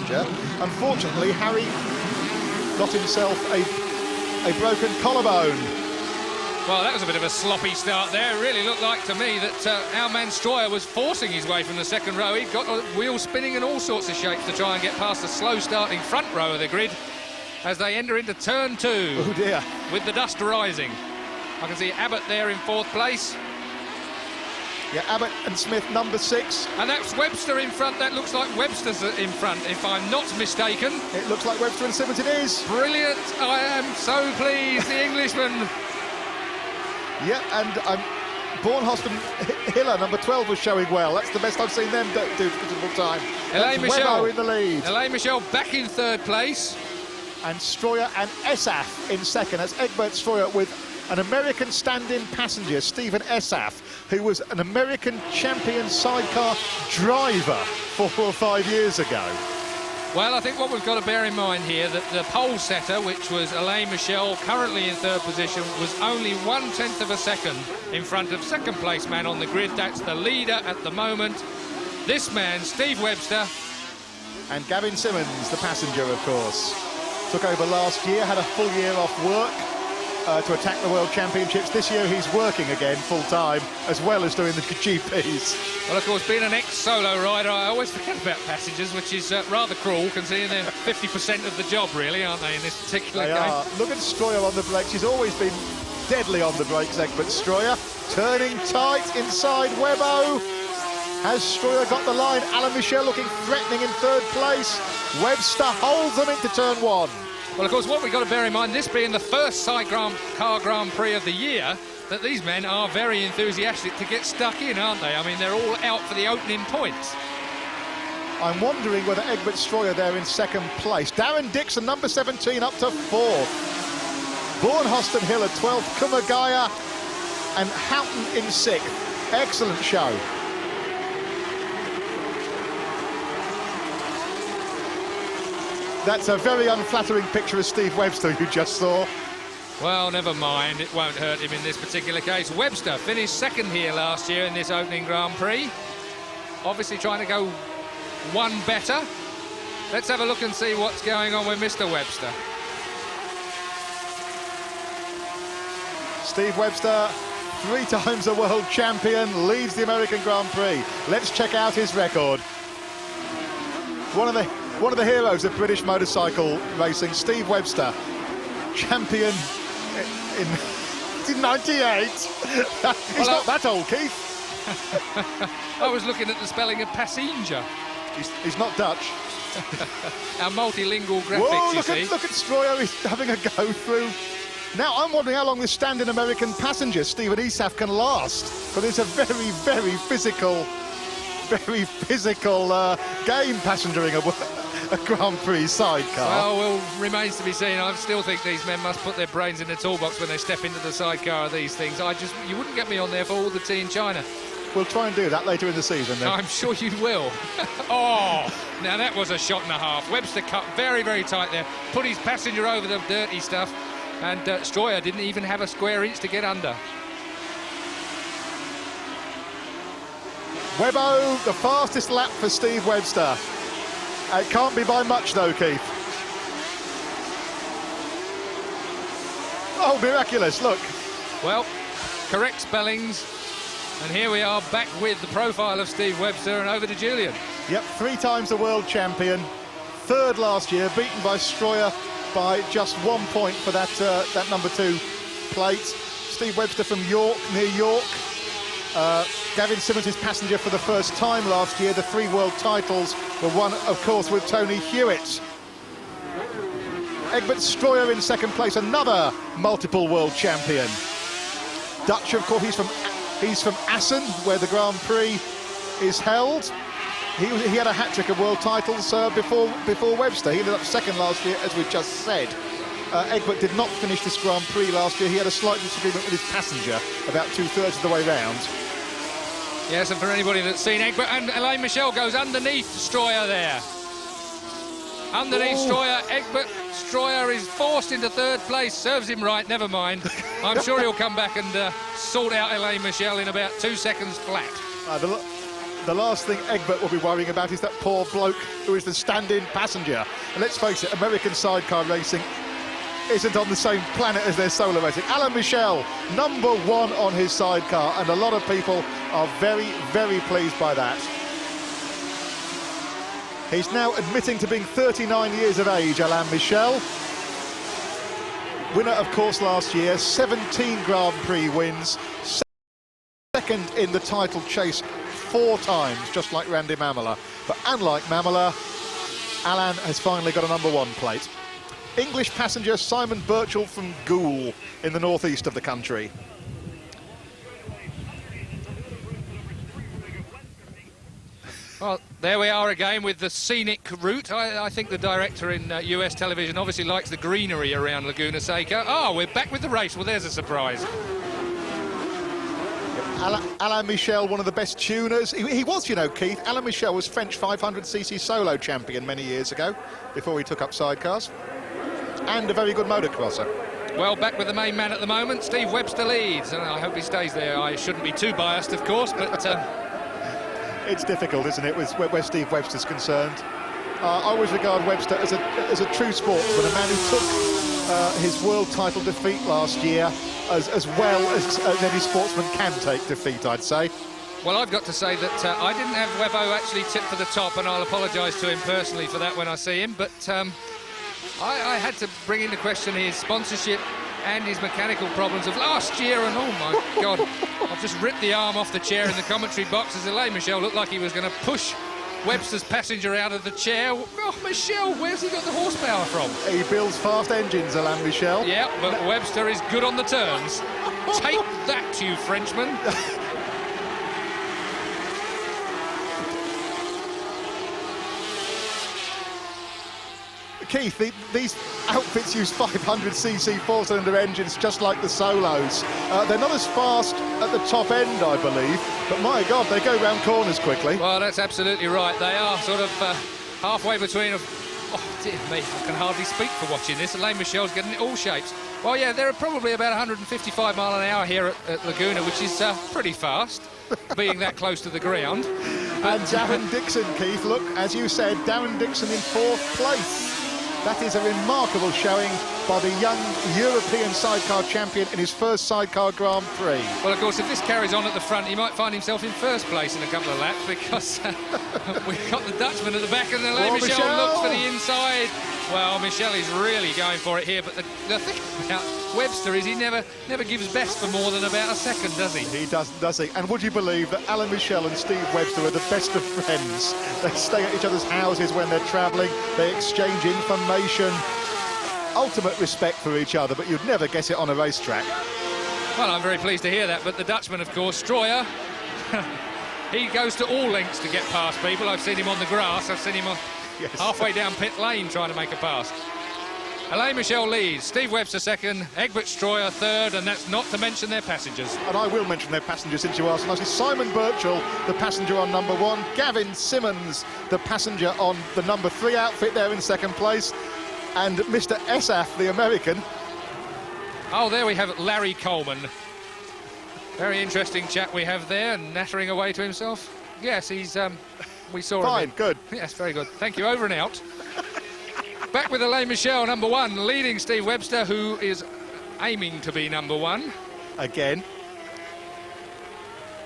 passenger. Unfortunately, Harry got himself a broken collarbone. Well, that was a bit of a sloppy start there. It really looked like to me that our man Stroyer was forcing his way from the second row. He'd got wheels spinning in all sorts of shapes to try and get past the slow-starting front row of the grid as they enter into turn 2. Oh, dear. With the dust rising. I can see Abbott there in 4th place. Yeah, Abbott and Smith, number 6. And that's Webster in front. That looks like Webster's in front, if I'm not mistaken. It looks like Webster and Simmons it is. Brilliant. I am so pleased, the Englishman. Yeah, and Bornhorst and Hiller, number 12, was showing well. That's the best I've seen them do for the full time. Elaine Michel in the lead. Elaine Michel back in 3rd place. And Stroyer and Esaf in 2nd. That's Egbert Stroyer with an American stand-in passenger, Stephen Esaf, who was an American champion sidecar driver 4 or 5 years ago. Well, I think what we've got to bear in mind here, that the pole setter, which was Elaine Michel, currently in 3rd position, was only 1/10 of a second in front of 2nd place man on the grid. That's the leader at the moment. This man, Steve Webster. And Gavin Simmons, the passenger, of course, took over last year, had a full year off work to attack the World Championships. This year he's working again full-time, as well as doing the GPs. Well, of course, being an ex-solo rider, I always forget about passengers, which is rather cruel, considering they're 50% of the job, really, aren't they, in this particular game? Are. Look at Stroyer on the brakes. He's always been deadly on the brakes, Egbert Stroyer. Turning tight inside Webbo. Has Stroyer got the line? Alan Michel looking threatening in 3rd place. Webster holds them into turn 1. Well, of course, what we've got to bear in mind, this being the first Sidecar Grand Prix of the year, that these men are very enthusiastic to get stuck in, aren't they? I mean, they're all out for the opening points. I'm wondering whether Egbert Stroyer there in 2nd place. Darren Dixon, number 17, up to 4th. Bornhorst and Hiller, 12th. Kumagaya and Houghton in 6th. Excellent show. That's a very unflattering picture of Steve Webster you just saw. Well, never mind. It won't hurt him in this particular case. Webster finished 2nd here last year in this opening Grand Prix. Obviously trying to go one better. Let's have a look and see what's going on with Mr. Webster. Steve Webster, 3 times a world champion, leads the American Grand Prix. Let's check out his record. One of the heroes of British motorcycle racing, Steve Webster, champion in 98. He's not that old, Keith. I was looking at the spelling of passenger. He's not Dutch. Our multilingual graphics, Whoa, you see. Look at Stroyer, he's having a go through. Now, I'm wondering how long this stand-in American passenger, Stephen Esaf, can last. But it's a very, very physical game, passengering a Grand Prix sidecar. Well, remains to be seen. I still think these men must put their brains in the toolbox when they step into the sidecar of these things. You wouldn't get me on there for all the tea in China. We'll try and do that later in the season, then. I'm sure you will. Oh, now that was a shot and a half. Webster cut very, very tight there. Put his passenger over the dirty stuff. And Stroyer didn't even have a square inch to get under. Webbo, the fastest lap for Steve Webster. It can't be by much, though, Keith. Oh, miraculous, look. Well, correct spellings. And here we are back with the profile of Steve Webster, and over to Julian. Yep, 3 times the world champion. 3rd last year, beaten by Stroyer by just 1 point for that number 2 plate. Steve Webster from York, near York. Gavin Simmons, his passenger for the first time last year. The 3 world titles were won, of course, with Tony Hewitt. Egbert Stroyer in 2nd place, another multiple world champion. Dutch, of course, he's from Assen, where the Grand Prix is held. He had a hat-trick of world titles before Webster. He ended up 2nd last year, as we've just said. Egbert did not finish this Grand Prix last year. He had a slight disagreement with his passenger about 2/3 of the way round. Yes, and for anybody that's seen Egbert, and Elaine Michel goes underneath Stroyer there. Underneath Stroyer, Egbert Stroyer is forced into 3rd place. Serves him right, never mind. I'm sure he'll come back and sort out Elaine Michel in about 2 seconds flat. The last thing Egbert will be worrying about is that poor bloke who is the stand-in passenger. And let's face it, American sidecar racing isn't on the same planet as their solo racing. Alain Michel, #1 on his sidecar, and a lot of people are very, very pleased by that. He's now admitting to being 39 years of age, Alain Michel. Winner, of course, last year, 17 Grand Prix wins, second in the title chase 4 times, just like Randy Mamola. But unlike Mamola, Alain has finally got a #1 plate. English passenger Simon Birchall from Goole in the northeast of the country. Well, there we are again with the scenic route. I think the director in US television obviously likes the greenery around Laguna Seca. Oh, we're back with the race. Well, there's a surprise. Alain Michel, one of the best tuners. He was, you know, Keith, Alain Michel was French 500cc solo champion many years ago, before he took up sidecars. And a very good motocrosser. Well, back with the main man at the moment, Steve Webster leads, and I hope he stays there. I shouldn't be too biased, of course, but... It's difficult, isn't it, where Steve Webster's concerned. I always regard Webster as a true sportsman, a man who took his world title defeat last year as well as any sportsman can take defeat, I'd say. Well, I've got to say that I didn't have Webbo actually tip for the top, and I'll apologise to him personally for that when I see him, but I had to bring into question his sponsorship and his mechanical problems of last year, and oh my God, I've just ripped the arm off the chair in the commentary box as Alain Michel looked like he was going to push Webster's passenger out of the chair. Oh, Michel, where's he got the horsepower from? He builds fast engines, Alain Michel. Yeah, but Webster is good on the turns. Take that, you Frenchman. Keith, these outfits use 500cc four-cylinder engines just like the solos. They're not as fast at the top end, I believe, but my God, they go round corners quickly. Well, that's absolutely right. They are sort of halfway between... Oh, dear me, I can hardly speak for watching this. Alain Michel's getting it all shapes. Well, yeah, they're probably about 155 mile an hour here at Laguna, which is pretty fast, being that close to the ground. And Darren Dixon, Keith, look, as you said, Darren Dixon in 4th place. That is a remarkable showing by the young European sidecar champion in his first sidecar Grand Prix. Well, of course, if this carries on at the front, he might find himself in 1st place in a couple of laps, because we've got the Dutchman at the back, and Alain Michel looks for the inside. Well, Michel is really going for it here, but the thing about Webster is he never gives best for more than about a second, does he? He doesn't, does he? And would you believe that Alain Michel and Steve Webster are the best of friends? They stay at each other's houses when they're travelling, they exchange information, ultimate respect for each other, but you'd never guess it on a racetrack. Well, I'm very pleased to hear that, but the Dutchman, of course, Stroyer, he goes to all lengths to get past people. I've seen him on the grass, I've seen him halfway down pit lane trying to make a pass. Alain Michel leads, Steve Webster 2nd, Egbert Stroyer 3rd, and that's not to mention their passengers. And I will mention their passengers since you asked. Nicely. Simon Birchall, the passenger on #1. Gavin Simmons, the passenger on the #3 outfit there in 2nd place. And Mr. Esaf, the American. Oh, there we have Larry Coleman. Very interesting chap we have there, nattering away to himself. Yes, he's... we saw him. Fine, good. Yes, very good. Thank you. Over and out. Back with Alain Michel, #1, leading Steve Webster, who is aiming to be #1. Again.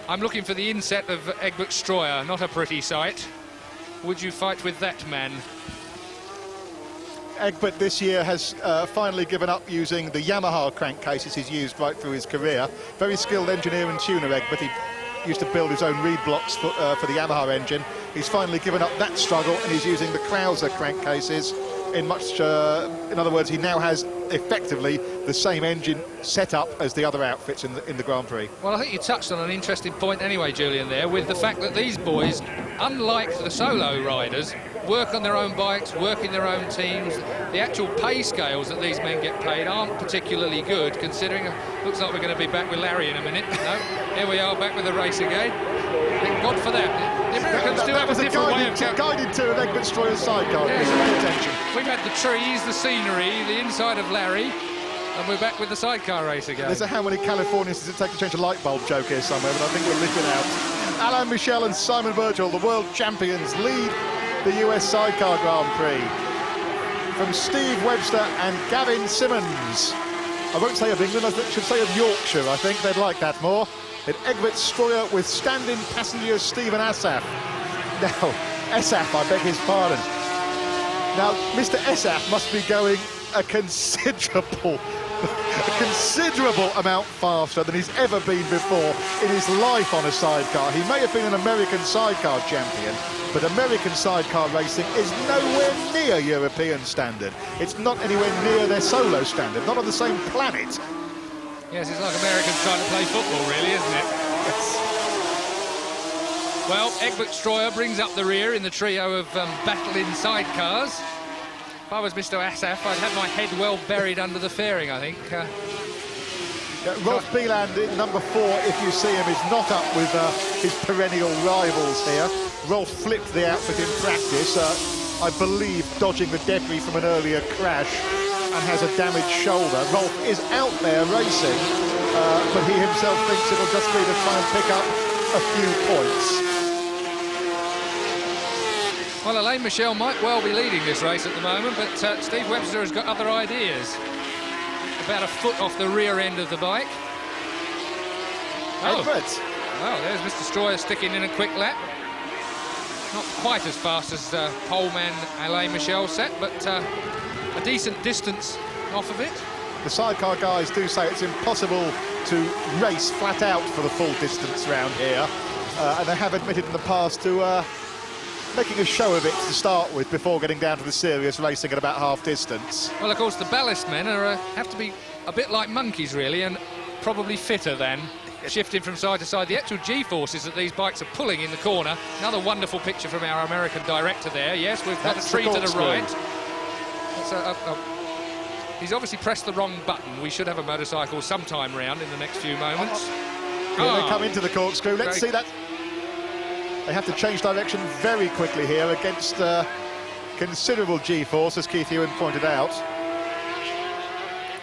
I'm looking for the inset of Egbert Stroyer, not a pretty sight. Would you fight with that man? Egbert this year has finally given up using the Yamaha crankcases he's used right through his career. Very skilled engineer and tuner, Egbert. He used to build his own reed blocks for the Yamaha engine. He's finally given up that struggle, and he's using the Krauser crankcases in other words, he now has effectively the same engine set up as the other outfits in the Grand Prix. Well, I think you touched on an interesting point anyway, Julian, there, with the fact that these boys, unlike the solo riders, work on their own bikes, work in their own teams. The actual pay scales that these men get paid aren't particularly good, considering... Looks like we're going to be back with Larry in a minute. No, here we are, back with the race again. Thank God for that. The Americans do have a different way of... guided tour of Egbert Stroyer's sidecar. Yes. Pay attention. We've had the trees, the scenery, the inside of Larry, and we're back with the sidecar race again. There's a how many Californians does it take to change a light bulb joke here somewhere, but I think we'll leave it out. Alain Michel and Simon Birchall, the world champions, lead the US Sidecar Grand Prix. From Steve Webster and Gavin Simmons. I won't say of England, I should say of Yorkshire. I think they'd like that more. In Egbert Stroyer with stand-in passenger Stephen Asaf. Now, Asaf, I beg his pardon. Now, Mr. Asaf must be going a considerable amount faster than he's ever been before in his life on a sidecar. He may have been an American sidecar champion, but American sidecar racing is nowhere near European standard. It's not anywhere near their solo standard, not on the same planet. Yes, it's like Americans trying to play football, really, isn't it? Yes. Well, Egbert Stroyer brings up the rear in the trio of battling sidecars. If I was Mr. Asaf, I'd have my head well buried under the fairing, I think. Rolf Bieland in number 4, if you see him, is not up with his perennial rivals here. Rolf flipped the outfit in practice, I believe dodging the debris from an earlier crash, and has a damaged shoulder. Rolf is out there racing, but he himself thinks it'll just be to try and pick up a few points. Well, Alain Michel might well be leading this race at the moment, but Steve Webster has got other ideas. About a foot off the rear end of the bike. Oh, there's Mr. Stroyer sticking in a quick lap. Not quite as fast as poleman Alain Michel set, but a decent distance off of it. The sidecar guys do say it's impossible to race flat out for the full distance round here, and they have admitted in the past to making a show of it to start with before getting down to the serious racing at about half distance. Well, of course, the ballast men have to be a bit like monkeys, really, and probably fitter than shifting from side to side. The actual G-forces that these bikes are pulling in the corner. Another wonderful picture from our American director there. Yes, we've got a tree to the right. He's obviously pressed the wrong button. We should have a motorcycle sometime round in the next few moments. Here they come into the corkscrew. Let's see that. They have to change direction very quickly here against considerable G-force, as Keith Ewan pointed out.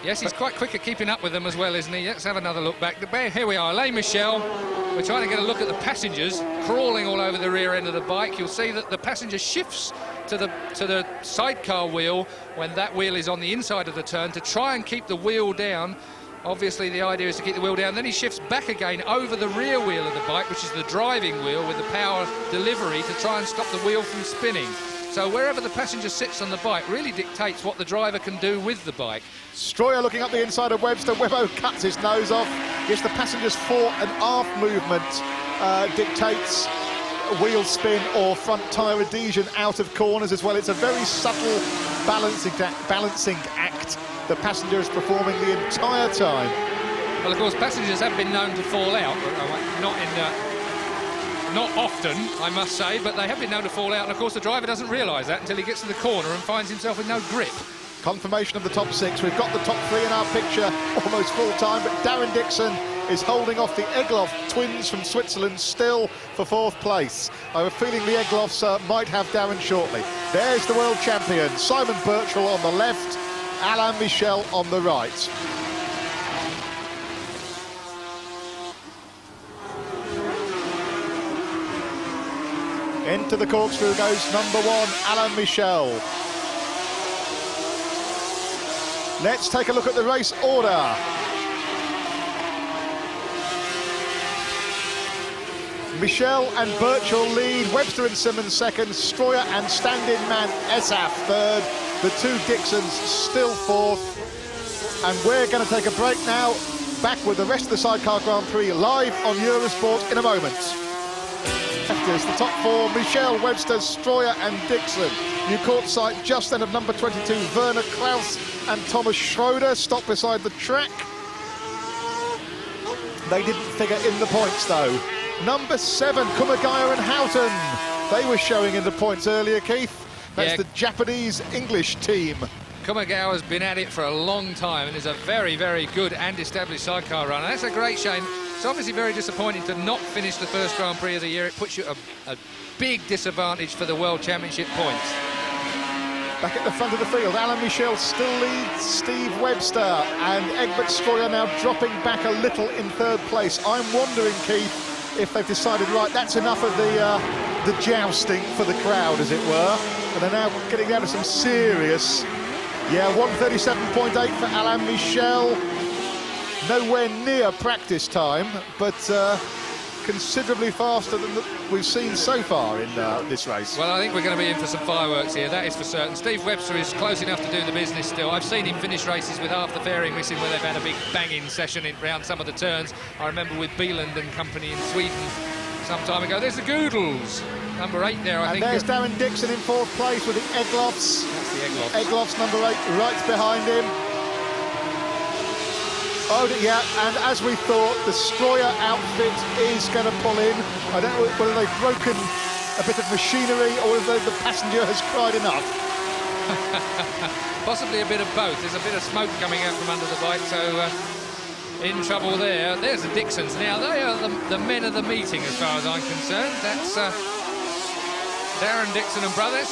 Yes, he's quite quick at keeping up with them as well, isn't he? Let's have another look back. Here we are, Alain Michel. We're trying to get a look at the passengers crawling all over the rear end of the bike. You'll see that the passenger shifts to the sidecar wheel when that wheel is on the inside of the turn to try and keep the wheel down. Obviously, the idea is to keep the wheel down. Then he shifts back again over the rear wheel of the bike, which is the driving wheel with the power delivery to try and stop the wheel from spinning. So wherever the passenger sits on the bike really dictates what the driver can do with the bike. Stroyer looking up the inside of Webster. Webbo cuts his nose off. Yes, the passenger's fore and aft movement dictates wheel spin or front tyre adhesion out of corners as well. It's a very subtle balancing act the passenger is performing the entire time. Well, of course, passengers have been known to fall out, not often, I must say, but they have been known to fall out, and of course the driver doesn't realise that until he gets to the corner and finds himself with no grip. Confirmation of the top 6. We've got the top 3 in our picture almost full time, but Darren Dixon is holding off the Egloff twins from Switzerland still for 4th place. I have a feeling the Egloffs might have Darren shortly. There's the world champion, Simon Birchall on the left, Alain Michel on the right. Into the corkscrew goes number 1, Alain Michel. Let's take a look at the race order. Michel and Birchall lead, Webster and Simmons second, Stroyer and stand-in man Asaf third, the 2 Dixons still 4th. And we're going to take a break now, back with the rest of the Sidecar Grand Prix live on Eurosport in a moment. There's the top 4, Michel, Webster, Stroyer and Dixon. You caught sight just then of number 22, Werner Klaus and Thomas Schroeder, stopped beside the track. They didn't figure in the points though. Number 7, Kumagaya and Houghton. They were showing in the points earlier, Keith. That's the Japanese-English team. Kumagaya has been at it for a long time and is a very, very good and established sidecar runner. That's a great shame. It's obviously very disappointing to not finish the first Grand Prix of the year. It puts you a big disadvantage for the World Championship points. Back at the front of the field, Alain Michel still leads Steve Webster, and Egbert Stroyer now dropping back a little in 3rd place. I'm wondering, Keith, if they've decided, right, that's enough of the jousting for the crowd, as it were, and they're now getting down to some serious, 137.8 for Alain Michel. Nowhere near practice time, but considerably faster than we've seen so far in this race. Well, I think we're going to be in for some fireworks here, that is for certain. Steve Webster is close enough to do the business still. I've seen him finish races with half the fairing missing where they've had a big banging session around some of the turns. I remember with Bieland and company in Sweden some time ago. There's the Goodles, number 8 there, I think. And there's Darren Dixon in 4th place with the Egloffs. That's the Egloffs. Egloffs, number 8, right behind him. Oh, yeah, and as we thought, the Stroyer outfit is going to pull in. I don't know whether they've broken a bit of machinery or whether the passenger has cried enough. Possibly a bit of both. There's a bit of smoke coming out from under the bike, so in trouble there. There's the Dixons. Now, they are the men of the meeting, as far as I'm concerned. That's Darren Dixon and brothers.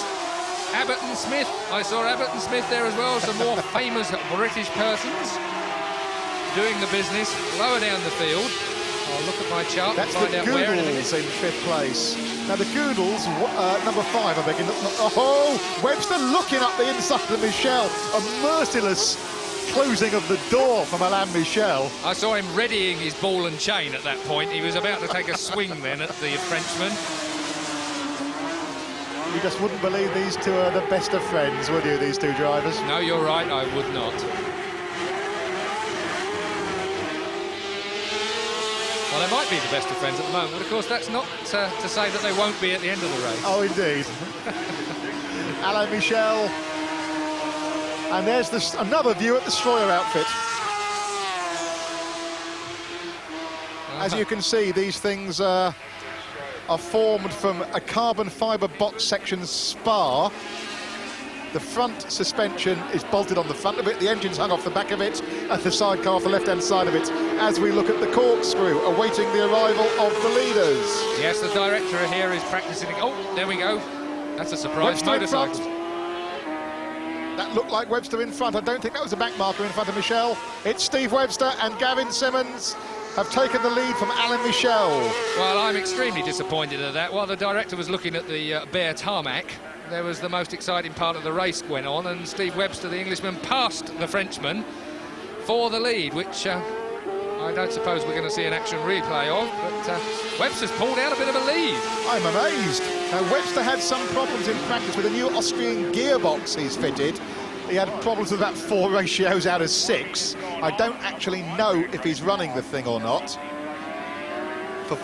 Abbott and Smith. I saw Abbott and Smith there as well. Some more famous British persons doing the business lower down the field. I'll look at my chart and find out where in a minute. That's the Goodles in 5th place. Now the Goodles, number 5, I beg your pardon. Oh, Webster looking up the inside of Michel. A merciless closing of the door from Alain Michel. I saw him readying his ball and chain at that point. He was about to take a swing then at the Frenchman. You just wouldn't believe these two are the best of friends, would you, these two drivers? No, you're right, I would not. Well, they might be the best of friends at the moment, but of course that's not to say that they won't be at the end of the race. Oh, indeed. Alain Michel. And there's another view at the Stroyer outfit. As you can see, these things are formed from a carbon fibre box section spar. The front suspension is bolted on the front of it, the engine's hung off the back of it, and the sidecar off the left-hand side of it, as we look at the corkscrew, awaiting the arrival of the leaders. Yes, the director here is practicing. Oh, there we go. That's a surprise motorcycle. That looked like Webster in front. I don't think that was a back marker in front of Michel. It's Steve Webster and Gavin Simmons have taken the lead from Alain Michel. Well, I'm extremely disappointed at that. While the director was looking at the bare tarmac, there was the most exciting part of the race went on, and Steve Webster, the Englishman, passed the Frenchman for the lead, which I don't suppose we're going to see an action replay of, but Webster's pulled out a bit of a lead. I'm amazed. Now, Webster had some problems in practice with a new Austrian gearbox he's fitted. He had problems with about 4 ratios out of 6. I don't actually know if he's running the thing or not for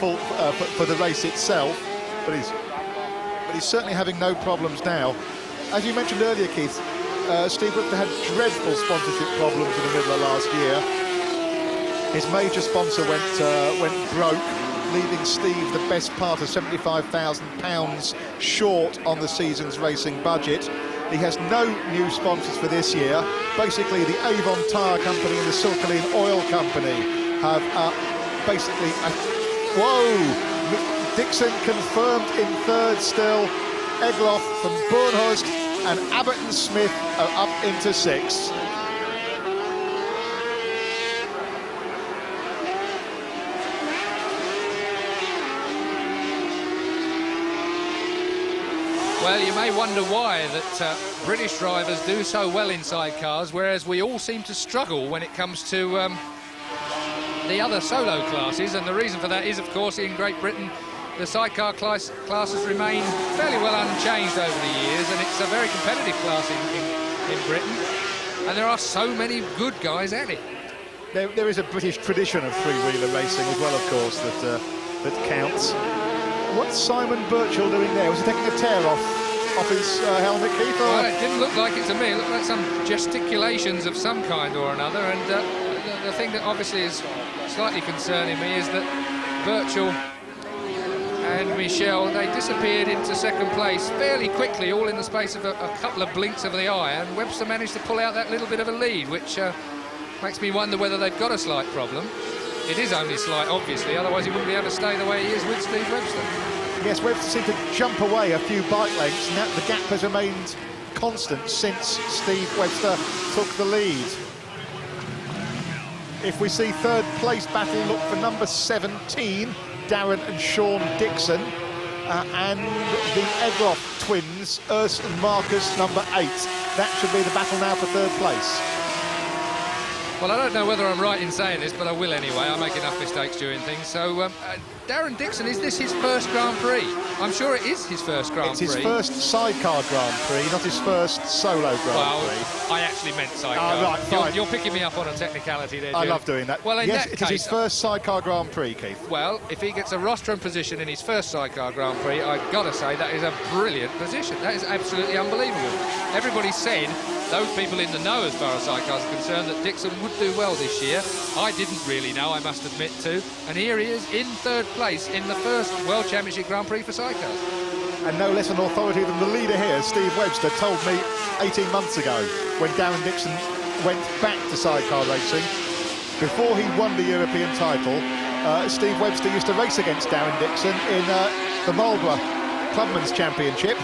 the race itself, but he's certainly having no problems now. As you mentioned earlier, Keith, Steve Webster had dreadful sponsorship problems in the middle of last year. His major sponsor went broke, leaving Steve the best part of £75,000 short on the season's racing budget. He has no new sponsors for this year. Basically, the Avon Tyre Company and the Silkaline Oil Company have basically... Whoa! Dixon confirmed in 3rd still. Egloff from Bornhorst and Abbott and Smith are up into 6th. Well, you may wonder why that British drivers do so well in sidecars, whereas we all seem to struggle when it comes to the other solo classes, and the reason for that is, of course, in Great Britain, the sidecar classes remain fairly well unchanged over the years, and it's a very competitive class in Britain, and there are so many good guys at it. There is a British tradition of three-wheeler racing as well, of course, that counts. What's Simon Birchall doing there? Was he taking a tear off his helmet, Keith? Well, it didn't look like it to me. It looked like some gesticulations of some kind or another, and the thing that obviously is slightly concerning me is that Birchall and Michel, they disappeared into 2nd place fairly quickly, all in the space of a couple of blinks of the eye, and Webster managed to pull out that little bit of a lead, which makes me wonder whether they've got a slight problem. It is only slight, obviously, otherwise he wouldn't be able to stay the way he is with Steve Webster. Yes, Webster seemed to jump away a few bike lengths, and the gap has remained constant since Steve Webster took the lead. If we see 3rd place battle look for number 17, Darren and Sean Dixon, and the Egloff twins, Urs and Marcus, number 8. That should be the battle now for third place. Well, I don't know whether I'm right in saying this, but I will anyway. I make enough mistakes doing things. So, Darren Dixon, is this his first Grand Prix? I'm sure it is his first Grand Prix. It's his first Sidecar Grand Prix, not his first solo Grand Prix. I actually meant Sidecar. Oh, right, fine. You're picking me up on a technicality there, Jim. I love doing that. Well, in yes, that it case, is his first Sidecar Grand Prix, Keith. Well, if he gets a rostrum position in his first Sidecar Grand Prix, I've got to say that is a brilliant position. That is absolutely unbelievable. Everybody said, those people in the know as far as sidecars are concerned, that Dixon would do well this year. I didn't really know, I must admit to. And here he is in third place in the first World Championship Grand Prix for sidecars. And no less an authority than the leader here, Steve Webster, told me 18 months ago when Darren Dixon went back to sidecar racing. Before he won the European title, Steve Webster used to race against Darren Dixon in the Marlborough Clubman's Championship,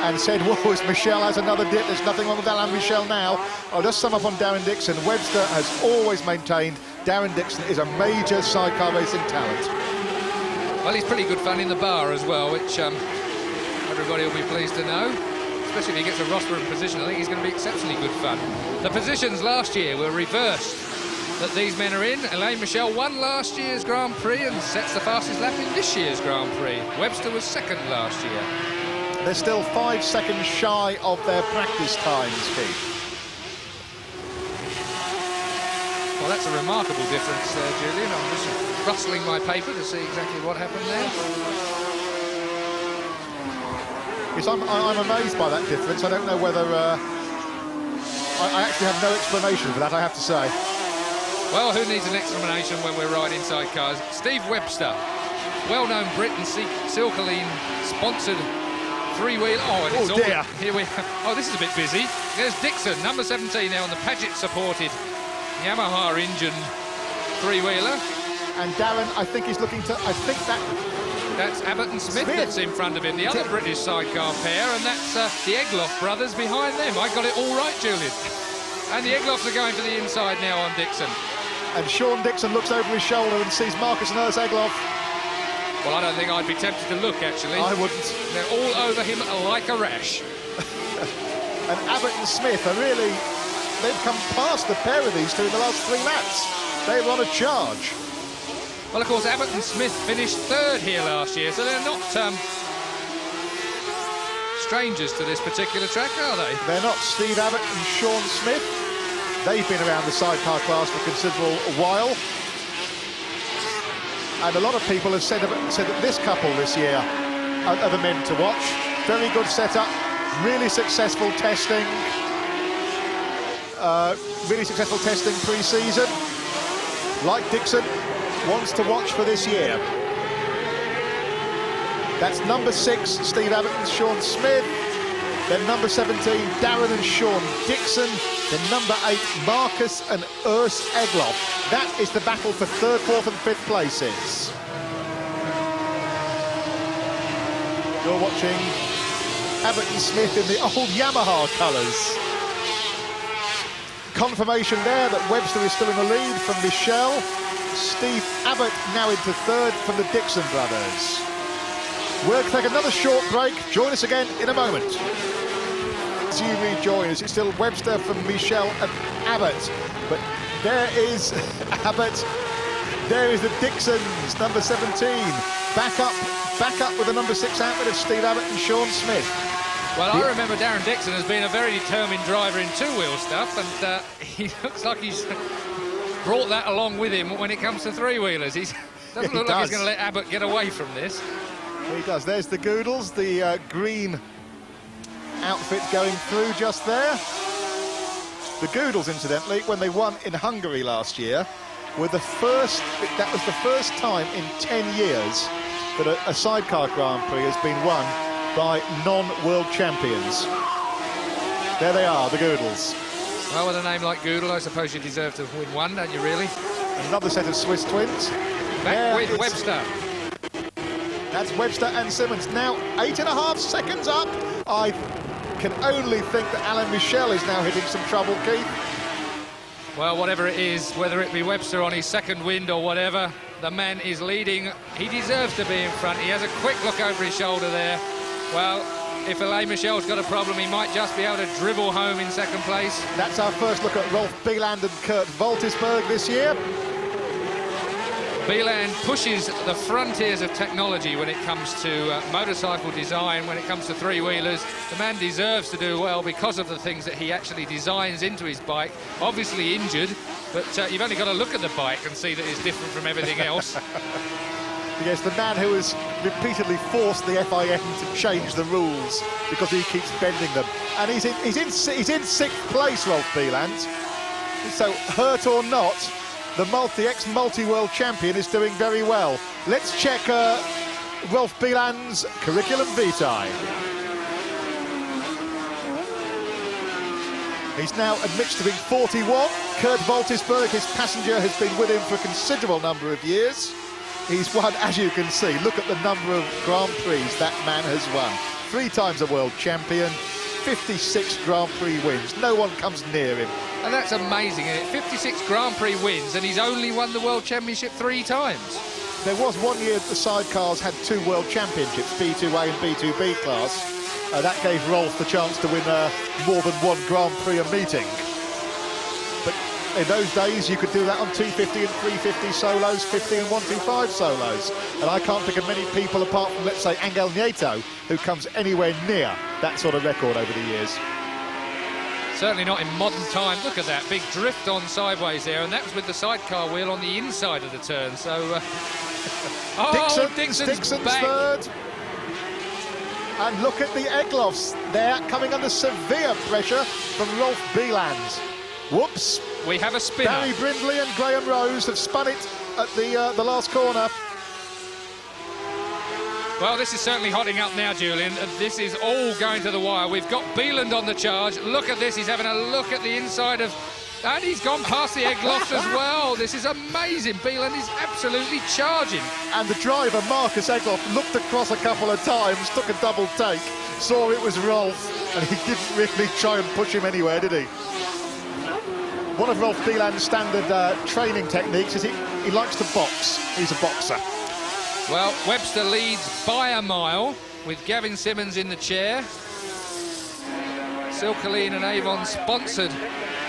and said, whoa, Michel has another dip, there's nothing wrong with Alain Michel now. I'll just sum up on Darren Dixon. Webster has always maintained Darren Dixon is a major sidecar racing talent. Well, he's pretty good fun in the bar as well, which everybody will be pleased to know. Especially if he gets a rostrum position, I think he's going to be exceptionally good fun. The positions last year were reversed that these men are in. Alain Michel won last year's Grand Prix and sets the fastest lap in this year's Grand Prix. Webster was second last year. They're still 5 seconds shy of their practice times, Keith. Well, that's a remarkable difference there, Julian. I'm just rustling my paper to see exactly what happened there. Yes, I'm amazed by that difference. I don't know whether... I actually have no explanation for that, I have to say. Well, who needs an explanation when we're riding sidecars? Steve Webster, well-known Brit and Silkaline-sponsored three-wheel. Oh, and it's dear. all, here we. Oh, this is a bit busy. There's Dixon, number 17 now on the Paget-supported Yamaha engine three-wheeler. And Darren, I think he's looking to. I think that's Abbott and Smith that's in front of him, the other British sidecar pair, and that's the Egloff brothers behind them. I got it all right, Julian. And the Egloffs are going to the inside now on Dixon. And Sean Dixon looks over his shoulder and sees Marcus and Urs Egloff. Well, I don't think I'd be tempted to look, actually. I wouldn't. They're all over him like a rash. And Abbott and Smith are really... They've come past the pair of these two in the last 3 laps. They were on a charge. Well, of course, Abbott and Smith finished third here last year, so they're not strangers to this particular track, are they? They're not. Steve Abbott and Sean Smith. They've been around the sidecar class for a considerable while. And a lot of people have said that this couple this year are the men to watch. Very good setup, really successful testing. Pre-season. Like Dixon, wants to watch for this year. That's number 6, Steve Abbott and Sean Smith. Then number 17, Darren and Sean Dixon. Then number 8, Marcus and Urs Egloff. That is the battle for 3rd, 4th and 5th places. You're watching Abbott and Smith in the old Yamaha colours. Confirmation there that Webster is still in the lead from Michel. Steve Abbott now into 3rd from the Dixon brothers. We'll take another short break. Join us again in a moment. As you rejoin us, it's still Webster from Michel and Abbott. But there is Abbott. There is the Dixons, number 17. Back up with the number 6 outfit of Steve Abbott and Sean Smith. Well, I remember Darren Dixon has been a very determined driver in two-wheel stuff, and he looks like he's brought that along with him when it comes to three-wheelers. He doesn't look like he's going to let Abbott get away from this. He does. There's the Goodles, the green outfit going through just there. The Goodles, incidentally, when they won in Hungary last year, were the first. That was the first time in 10 years that a sidecar Grand Prix has been won by non-world champions. There they are, the Goodles. Well, with a name like Goodle, I suppose you deserve to win one, don't you, really? Another set of Swiss twins. Back with Webster. That's Webster and Simmons. Now 8.5 seconds up. I can only think that Alain Michel is now hitting some trouble, Keith. Well, whatever it is, whether it be Webster on his second wind or whatever, The man is leading. He deserves to be in front. He has a quick look over his shoulder there. Well, if Alain Michel's got a problem, he might just be able to dribble home in second place. That's our first look at Rolf Bieland and Kurt Woltersberg this year. Bieland pushes the frontiers of technology when it comes to motorcycle design, when it comes to three-wheelers. The man deserves to do well because of the things that he actually designs into his bike. Obviously injured, but you've only got to look at the bike and see that it's different from everything else. Yes, the man who has repeatedly forced the FIM to change the rules because he keeps bending them. And he's in sixth place, Rolf Bieland. So, hurt or not, the ex-multi-world champion is doing very well. Let's check Rolf Bieland's curriculum vitae. He's now admits to being 41. Kurt Woltersberg, his passenger, has been with him for a considerable number of years. He's won, as you can see, look at the number of Grand Prix that man has won. 3 times a world champion, 56 Grand Prix wins. No one comes near him. And that's amazing, isn't it? 56 Grand Prix wins, and he's only won the World Championship 3 times. There was one year the sidecars had 2 world championships, B2A and B2B class. That gave Rolf the chance to win more than 1 Grand Prix a meeting. But in those days, you could do that on 250 and 350 solos, 50 and 125 solos. And I can't think of many people, apart from, let's say, Angel Nieto, who comes anywhere near that sort of record over the years. Certainly not in modern times. Look at that big drift on sideways there, and that was with the sidecar wheel on the inside of the turn. So, Dixon's back. Third. And look at the Egloffs. They're coming under severe pressure from Rolf Bieland. Whoops. We have a spinner. Barry Brindley and Graham Rose have spun it at the last corner. Well, this is certainly hotting up now, Julian. This is all going to the wire. We've got Bieland on the charge. Look at this. He's having a look at the inside of... And he's gone past the Egloff as well. This is amazing. Bieland is absolutely charging. And the driver, Marcus Egloff, looked across a couple of times, took a double take, saw it was Rolf, and he didn't really try and push him anywhere, did he? One of Rolf Bieland's standard training techniques is he likes to box. He's a boxer. Well, Webster leads by a mile with Gavin Simmons in the chair. Silkeleen and Avon sponsored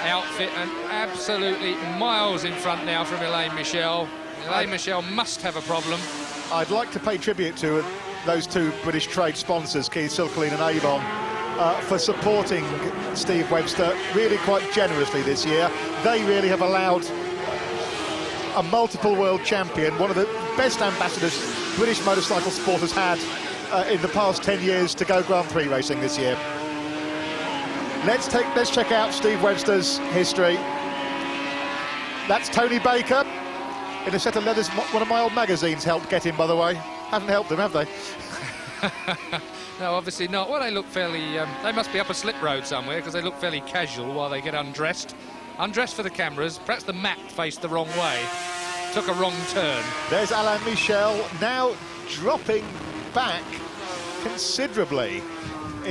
outfit, and absolutely miles in front now from Alain Michel. Alain Michel must have a problem. I'd like to pay tribute to those 2 British trade sponsors, Keith Silkeleen and Avon, for supporting Steve Webster really quite generously this year. They really have allowed a multiple world champion, one of the best ambassadors British motorcycle sport has had in the past 10 years, to go Grand Prix racing this year. Let's check out Steve Webster's history. That's Tony Baker in a set of leathers one of my old magazines helped get him, by the way. Haven't helped him, have they? No, obviously not. Well, they look fairly... they must be up a slip road somewhere, because they look fairly casual while they get undressed. Undressed for the cameras. Perhaps the map faced the wrong way. Took a wrong turn. There's Alain Michel now dropping back considerably.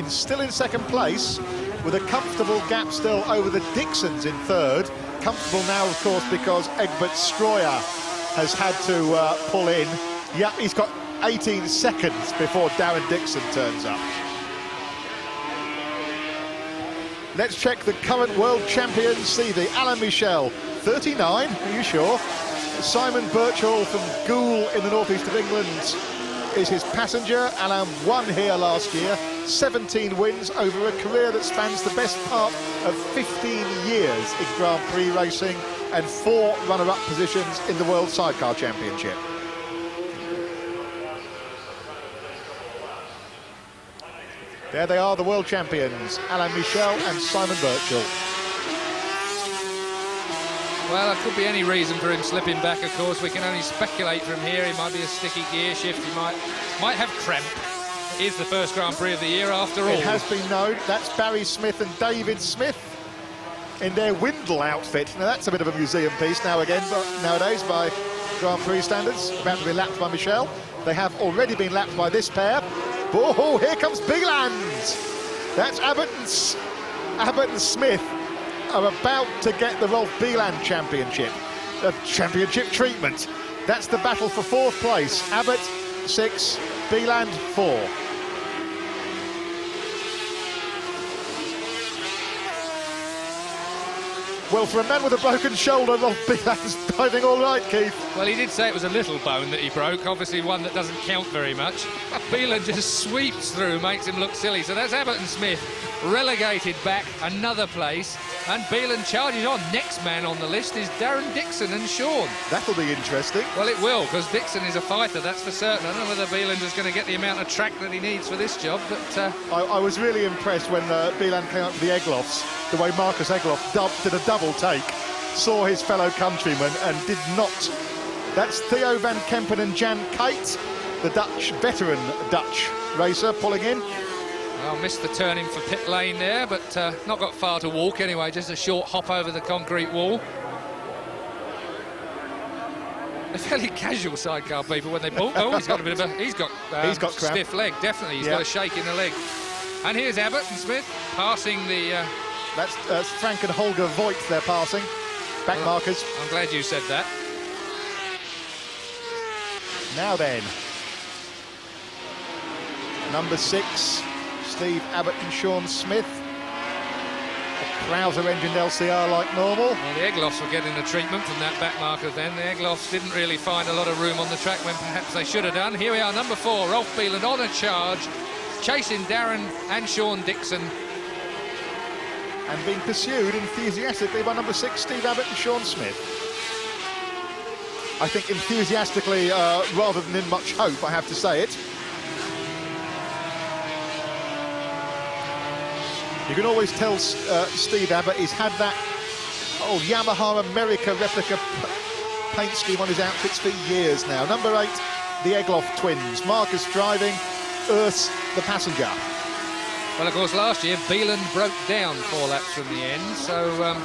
Still in second place, with a comfortable gap still over the Dixons in third. Comfortable now, of course, because Egbert Stroyer has had to pull in. Yeah, he's got 18 seconds before Darren Dixon turns up. Let's check the current world champion CV. Alain Michel, 39, are you sure? Simon Birchall from Goole in the northeast of England is his passenger. Alain won here last year, 17 wins over a career that spans the best part of 15 years in Grand Prix racing and 4 runner-up positions in the World Sidecar Championship. There they are, the world champions, Alain Michel and Simon Birchall. Well, there could be any reason for him slipping back, of course. We can only speculate from here. He might be a sticky gear shift. He might have cramp. It is the first Grand Prix of the year, after all. It has been known. That's Barry Smith and David Smith in their Windle outfit. Now, that's a bit of a museum piece nowadays by Grand Prix standards. About to be lapped by Michel. They have already been lapped by this pair. Oh, here comes Bieland. That's Abbott and Smith are about to get the Rolf Bieland championship. The championship treatment. That's the battle for fourth place. Abbott 6, Beeland 4. Well, for a man with a broken shoulder, Beeland's diving all right, Keith. Well, he did say it was a little bone that he broke, obviously one that doesn't count very much. Beeland just sweeps through, makes him look silly. So that's Abbott and Smith relegated back another place, and Beeland charges on. Next man on the list is Darren Dixon and Sean. That'll be interesting. Well, it will, because Dixon is a fighter, that's for certain. I don't know whether Beeland is going to get the amount of track that he needs for this job, but... I was really impressed when Beeland came up for the Eglofs, the way Marcus Egloff did a double take, saw his fellow countryman and did not. That's Theo van Kempen and Jan Kuyt, the veteran Dutch racer, pulling in. Well, missed the turning for pit lane there, but not got far to walk anyway, just a short hop over the concrete wall. A fairly casual sidecar people when they pull. Oh, he's got a bit of a... He's got stiff leg, definitely. He's got a shake in the leg. And here's Abbott and Smith passing the... That's Frank and Holger Voigt they're passing. Back markers. I'm glad you said that. Now then. Number 6, Steve Abbott and Sean Smith. A Krauser-engined LCR like normal. Well, the Eglofs were getting the treatment from that back marker then. The Eglofs didn't really find a lot of room on the track when perhaps they should have done. Here we are, number 4, Rolf Beeland on a charge, chasing Darren and Sean Dixon. And being pursued enthusiastically by number 6, Steve Abbott and Sean Smith. I think enthusiastically rather than in much hope, I have to say it. You can always tell Steve Abbott he's had that Yamaha America replica paint scheme on his outfits for years now. Number 8, the Egloff twins. Marcus driving, Urs the passenger. Well, of course, last year, Beeland broke down 4 laps from the end, so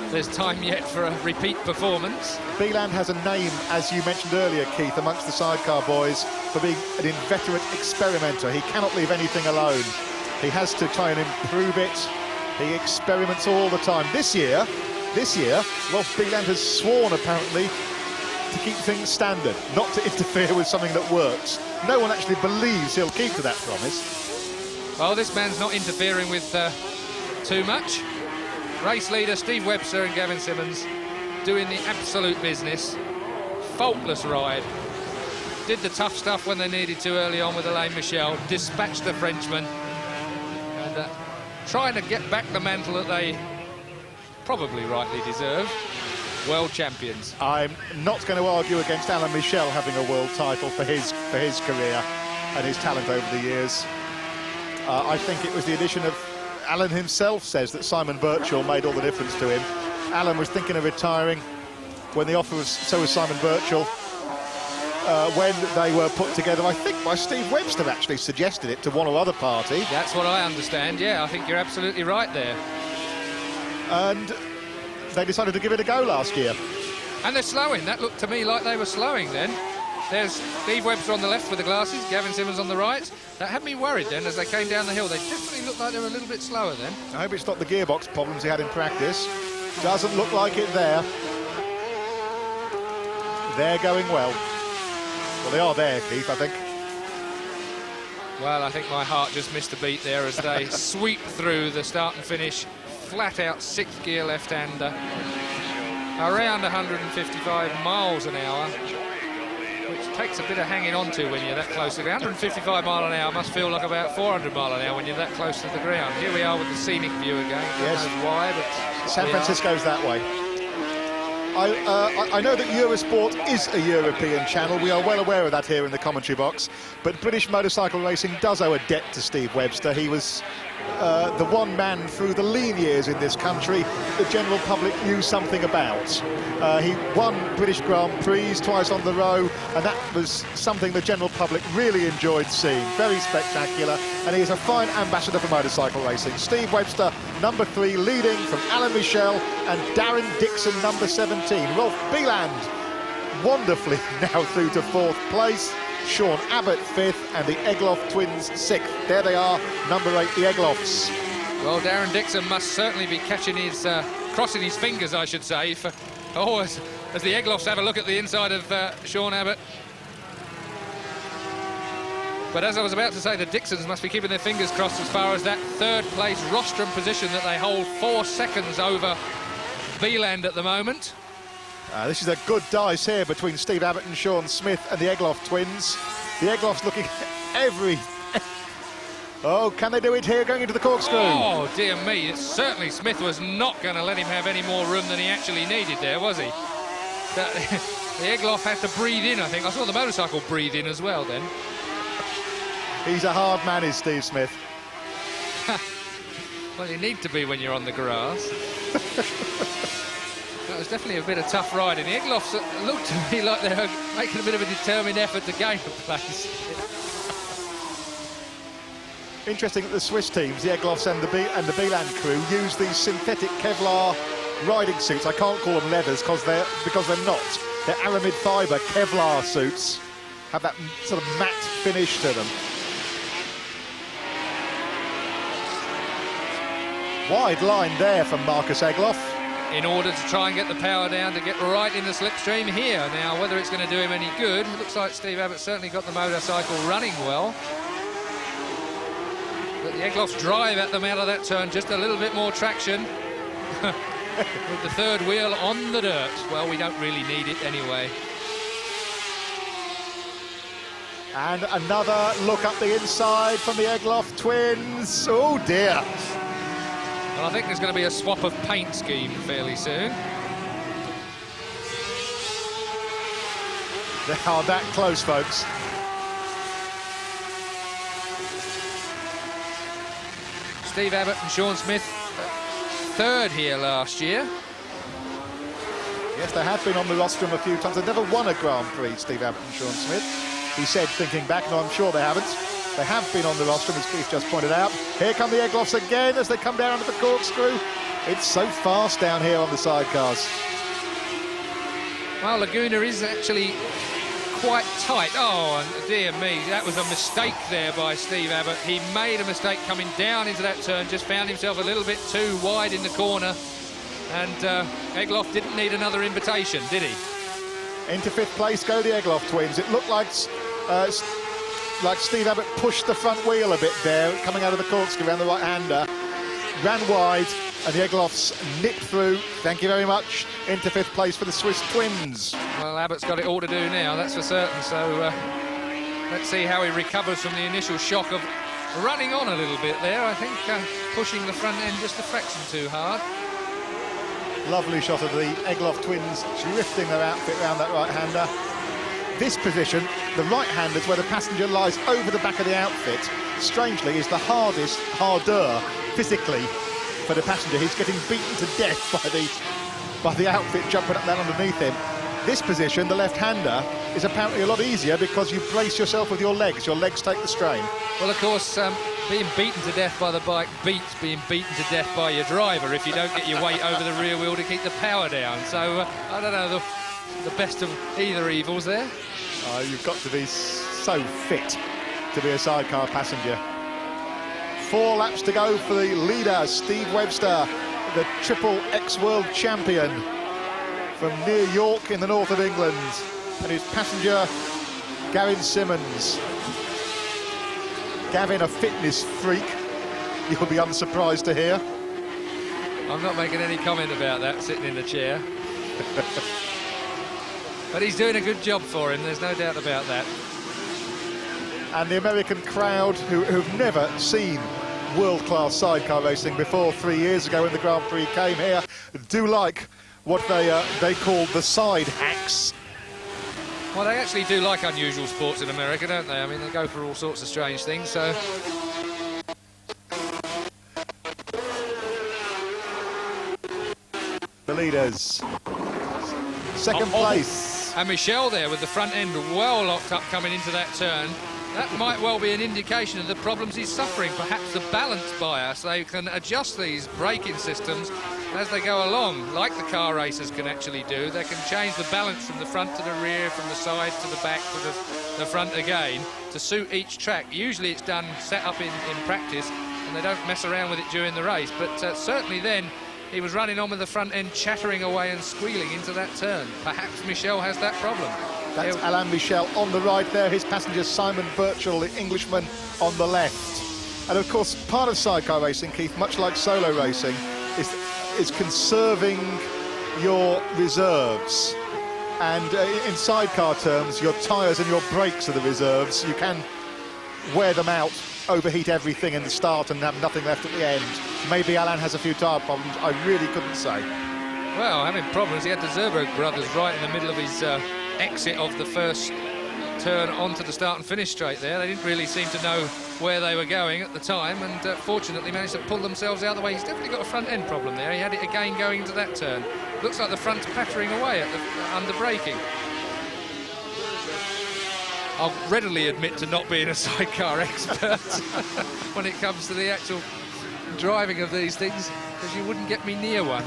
there's time yet for a repeat performance. Beeland has a name, as you mentioned earlier, Keith, amongst the sidecar boys, for being an inveterate experimenter. He cannot leave anything alone. He has to try and improve it. He experiments all the time. This year, Rolf Beeland has sworn, apparently, to keep things standard, not to interfere with something that works. No one actually believes he'll keep to that promise. Well, this man's not interfering with too much. Race leader Steve Webster and Gavin Simmons doing the absolute business. Faultless ride. Did the tough stuff when they needed to early on with Alain Michel. Dispatched the Frenchman. And trying to get back the mantle that they probably rightly deserve. World champions. I'm not going to argue against Alain Michel having a world title for his career and his talent over the years. I think it was the addition of... Alan himself says that Simon Birchall made all the difference to him. Alan was thinking of retiring when the offer was... So was Simon Birchall. When they were put together, I think by Steve Webster actually suggested it to one or other party. That's what I understand, yeah. I think you're absolutely right there. And they decided to give it a go last year. And they're slowing. That looked to me like they were slowing then. There's Steve Webster on the left with the glasses, Gavin Simmons on the right. That had me worried then as they came down the hill. They definitely looked like they were a little bit slower then. I hope it's not the gearbox problems he had in practice. Doesn't look like it there. They're going well. Well, they are there, Keith, I think. Well, I think my heart just missed a beat there as they sweep through the start and finish. Flat out 6th gear left-hander. Around 155 miles an hour. Which takes a bit of hanging on to when you're that close to the ground. 155 mile an hour must feel like about 400 mile an hour when you're that close to the ground. Here we are with the scenic view again. Yes. Don't know why, but San Francisco's that way. I know that Eurosport is a European channel. We are well aware of that here in the commentary box. But British motorcycle racing does owe a debt to Steve Webster. He was the one man through the lean years in this country the general public knew something about. He won British Grand Prix twice on the row, and that was something the general public really enjoyed seeing. Very spectacular, and he is a fine ambassador for motorcycle racing. Steve Webster, number 3, leading from Alain Michel and Darren Dixon, number 17. Rolf Beeland wonderfully now through to 4th place. Sean Abbott 5th, and the Egloff twins 6th. There they are, number 8, the Egloffs. Well, Darren Dixon must certainly be catching his, crossing his fingers, I should say, for as the Eglofs have a look at the inside of Sean Abbott. But as I was about to say, the Dixons must be keeping their fingers crossed as far as that third place rostrum position that they hold 4 seconds over Beeland at the moment. This is a good dice here between Steve Abbott and Sean Smith and the Egloff twins. The Egloffs looking every... Oh, can they do it here going into the corkscrew? Oh, dear me. Certainly Smith was not going to let him have any more room than he actually needed there, was he? The Egloff had to breathe in, I think. I saw the motorcycle breathe in as well then. He's a hard man, is Steve Smith. Well, you need to be when you're on the grass. That was definitely a bit of tough riding. The Egloffs looked to me like they were making a bit of a determined effort to gain the place. Interesting that the Swiss teams, the Egloffs and the Beeland crew, use these synthetic Kevlar riding suits. I can't call them leathers because they're not. They're aramid fibre Kevlar suits. Have that sort of matte finish to them. Wide line there from Marcus Egloff. In order to try and get the power down to get right in the slipstream here. Now, whether it's going to do him any good, it looks like Steve Abbott certainly got the motorcycle running well. But the Egloffs drive at them out of that turn, just a little bit more traction. With the third wheel on the dirt. Well, we don't really need it anyway. And another look up the inside from the Egloff twins. Oh, dear. Well, I think there's going to be a swap of paint scheme fairly soon. They are that close, folks. Steve Abbott and Sean Smith, third here last year. Yes, they have been on the rostrum a few times. They've never won a Grand Prix, Steve Abbott and Sean Smith. He said, thinking back, no, I'm sure they haven't. They have been on the rostrum, as Keith just pointed out. Here come the Egloffs again as they come down to the corkscrew. It's so fast down here on the sidecars. Well, Laguna is actually quite tight. Oh, and dear me, that was a mistake there by Steve Abbott. He made a mistake coming down into that turn, just found himself a little bit too wide in the corner. And Egloff didn't need another invitation, did he? Into fifth place go the Egloff twins. It looked like Steve Abbott pushed the front wheel a bit there, coming out of the corkscrew around the right-hander. Ran wide, and the Egloffs nipped through, thank you very much, into fifth place for the Swiss twins. Well, Abbott's got it all to do now, that's for certain, so let's see how he recovers from the initial shock of running on a little bit there. I think pushing the front end just a fraction too hard. Lovely shot of the Egloff twins drifting their outfit around that right-hander. This position, the right-handers, where the passenger lies over the back of the outfit, strangely is the harder physically for the passenger. He's getting beaten to death by the outfit jumping up down underneath him. This position, the left-hander, is apparently a lot easier because you brace yourself with your legs. Your legs take the strain. Well, of course, being beaten to death by the bike beats being beaten to death by your driver if you don't get your weight over the rear wheel to keep the power down. So, I don't know, the best of either evils there. You've got to be so fit to be a sidecar passenger. 4 laps to go for the leader, Steve Webster, the triple ex-world champion from near York in the north of England, and his passenger, Gavin Simmons. Gavin, a fitness freak, you'll be unsurprised to hear. I'm not making any comment about that, sitting in the chair. But he's doing a good job for him, there's no doubt about that. And the American crowd, who've never seen world-class sidecar racing before 3 years ago when the Grand Prix came here, do like what they call the side hacks. Well, they actually do like unusual sports in America, don't they? I mean, they go for all sorts of strange things, so... The leaders. Second place. And Michel there with the front end well locked up coming into that turn. That might well be an indication of the problems he's suffering, perhaps the balance bias. They can adjust these braking systems as they go along, like the car racers can actually do. They can change the balance from the front to the rear, from the side to the back to the front again, to suit each track. Usually it's done, set up in practice, and they don't mess around with it during the race. But certainly then, he was running on with the front end, chattering away and squealing into that turn. Perhaps Michel has that problem. That's Alain Michel on the right there, his passenger Simon Birchall, the Englishman, on the left. And of course, part of sidecar racing, Keith, much like solo racing, is conserving your reserves. And in sidecar terms, your tyres and your brakes are the reserves. You can wear them out, overheat everything in the start and have nothing left at the end. Maybe Alain has a few tyre problems, I really couldn't say. Well, having problems, he had the Zerberg brothers right in the middle of his exit of the first turn onto the start and finish straight there. They didn't really seem to know where they were going at the time, and fortunately managed to pull themselves out of the way. He's definitely got a front end problem there. He had it again going into that turn. Looks like the front's pattering away at the under braking. I'll readily admit to not being a sidecar expert when it comes to the actual driving of these things, because you wouldn't get me near one,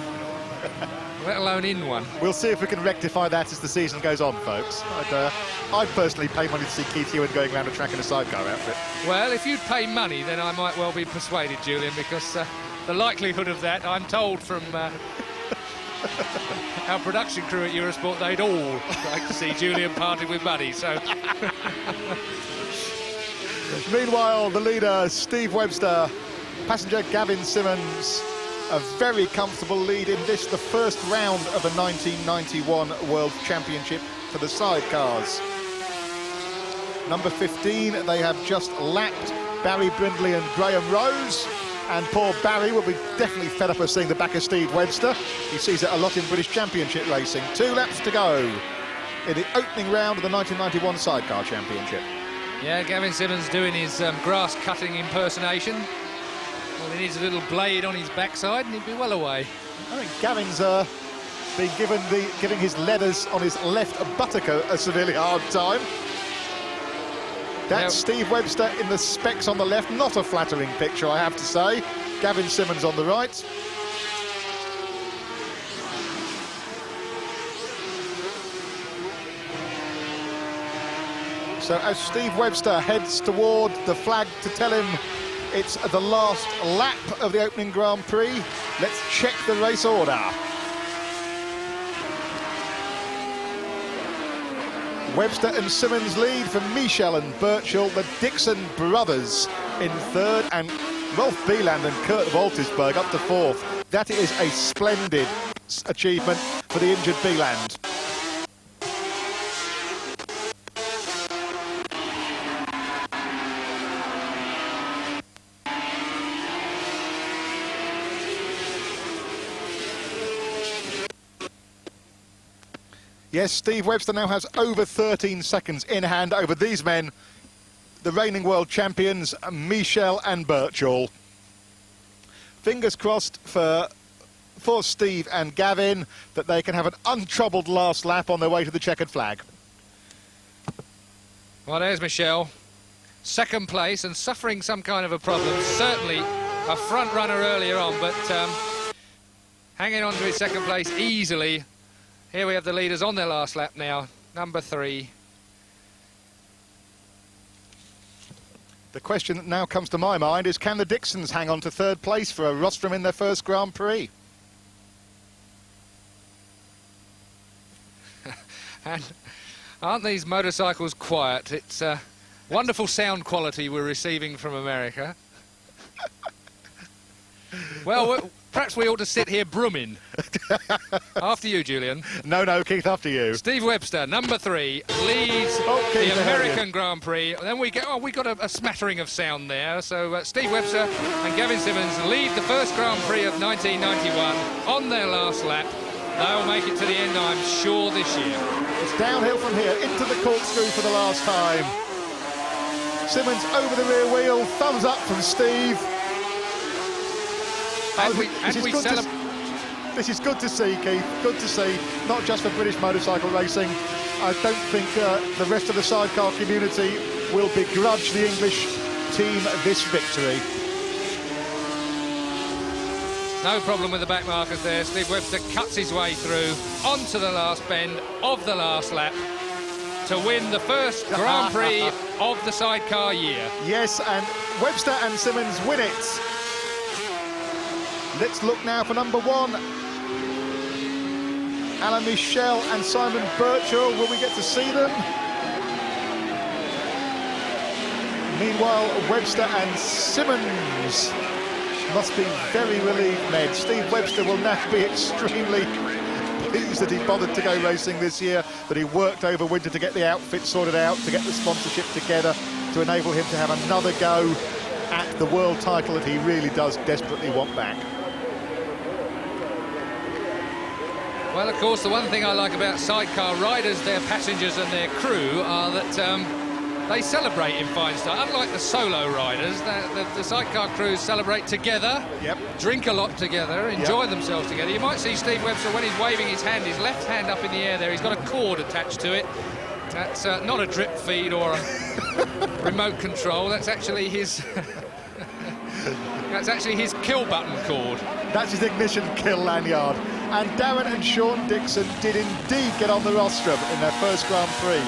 let alone in one. We'll see if we can rectify that as the season goes on, folks. I'd personally pay money to see Keith Ewan going around a track in a sidecar outfit. Well, if you'd pay money, then I might well be persuaded, Julian, because the likelihood of that, I'm told from our production crew at Eurosport, they'd all like to see Julian parted with money, so... Meanwhile, the leader, Steve Webster, passenger Gavin Simmons, a very comfortable lead in this, the first round of the 1991 World Championship for the sidecars. Number 15, they have just lapped Barry Brindley and Graham Rose, and poor Barry will be definitely fed up of seeing the back of Steve Webster. He sees it a lot in British Championship racing. 2 laps to go in the opening round of the 1991 Sidecar Championship. Yeah, Gavin Simmons doing his grass-cutting impersonation. Well, he needs a little blade on his backside and he'd be well away. I think Gavin's been giving his leathers on his left buttock a severely hard time. That's Steve Webster in the specs on the left. Not a flattering picture, I have to say. Gavin Simmons on the right. So as Steve Webster heads toward the flag to tell him it's the last lap of the opening Grand Prix, let's check the race order. Webster and Simmons lead from Michel and Birchall, the Dixon brothers in third, and Rolf Bieland and Kurt Woltersberg up to fourth. That is a splendid achievement for the injured Bieland. Yes, Steve Webster now has over 13 seconds in hand over these men, the reigning world champions, Michel and Birchall. Fingers crossed for Steve and Gavin that they can have an untroubled last lap on their way to the checkered flag. Well, there's Michel, second place and suffering some kind of a problem. Certainly a front runner earlier on, but hanging on to his second place easily. Here we have the leaders on their last lap now, number 3. The question that now comes to my mind is, can the Dixons hang on to third place for a rostrum in their first Grand Prix? And aren't these motorcycles quiet? It's wonderful sound quality we're receiving from America. Well, perhaps we ought to sit here brumming. After you, Julian. No, Keith, after you. Steve Webster, number 3, leads the American Grand Prix. Then we got a smattering of sound there. So Steve Webster and Gavin Simmons lead the first Grand Prix of 1991 on their last lap. They'll make it to the end, I'm sure, this year. It's downhill from here into the corkscrew for the last time. Simmons over the rear wheel, thumbs up from Steve. This is good to see, Keith. Good to see, not just for British motorcycle racing. I don't think the rest of the sidecar community will begrudge the English team this victory. No problem with the back markers there. Steve Webster cuts his way through onto the last bend of the last lap to win the first Grand Prix of the sidecar year. Yes, and Webster and Simmons win it. Let's look now for number 1. Alan Michel and Simon Birchall. Will we get to see them? Meanwhile, Webster and Simmons must be very relieved, Ned. Steve Webster will now be extremely pleased that he bothered to go racing this year, that he worked over winter to get the outfit sorted out, to get the sponsorship together, to enable him to have another go at the world title that he really does desperately want back. Well, of course, the one thing I like about Sidecar riders, their passengers and their crew, are that they celebrate in fine style. Unlike the solo riders, the Sidecar crews celebrate together, drink a lot together, enjoy themselves together. You might see Steve Webster, when he's waving his hand, his left hand up in the air there, he's got a cord attached to it. That's not a drip feed or a remote control, that's actually his... That's actually his kill button cord. That's his ignition kill lanyard. And Darren and Sean Dixon did indeed get on the rostrum in their first Grand Prix.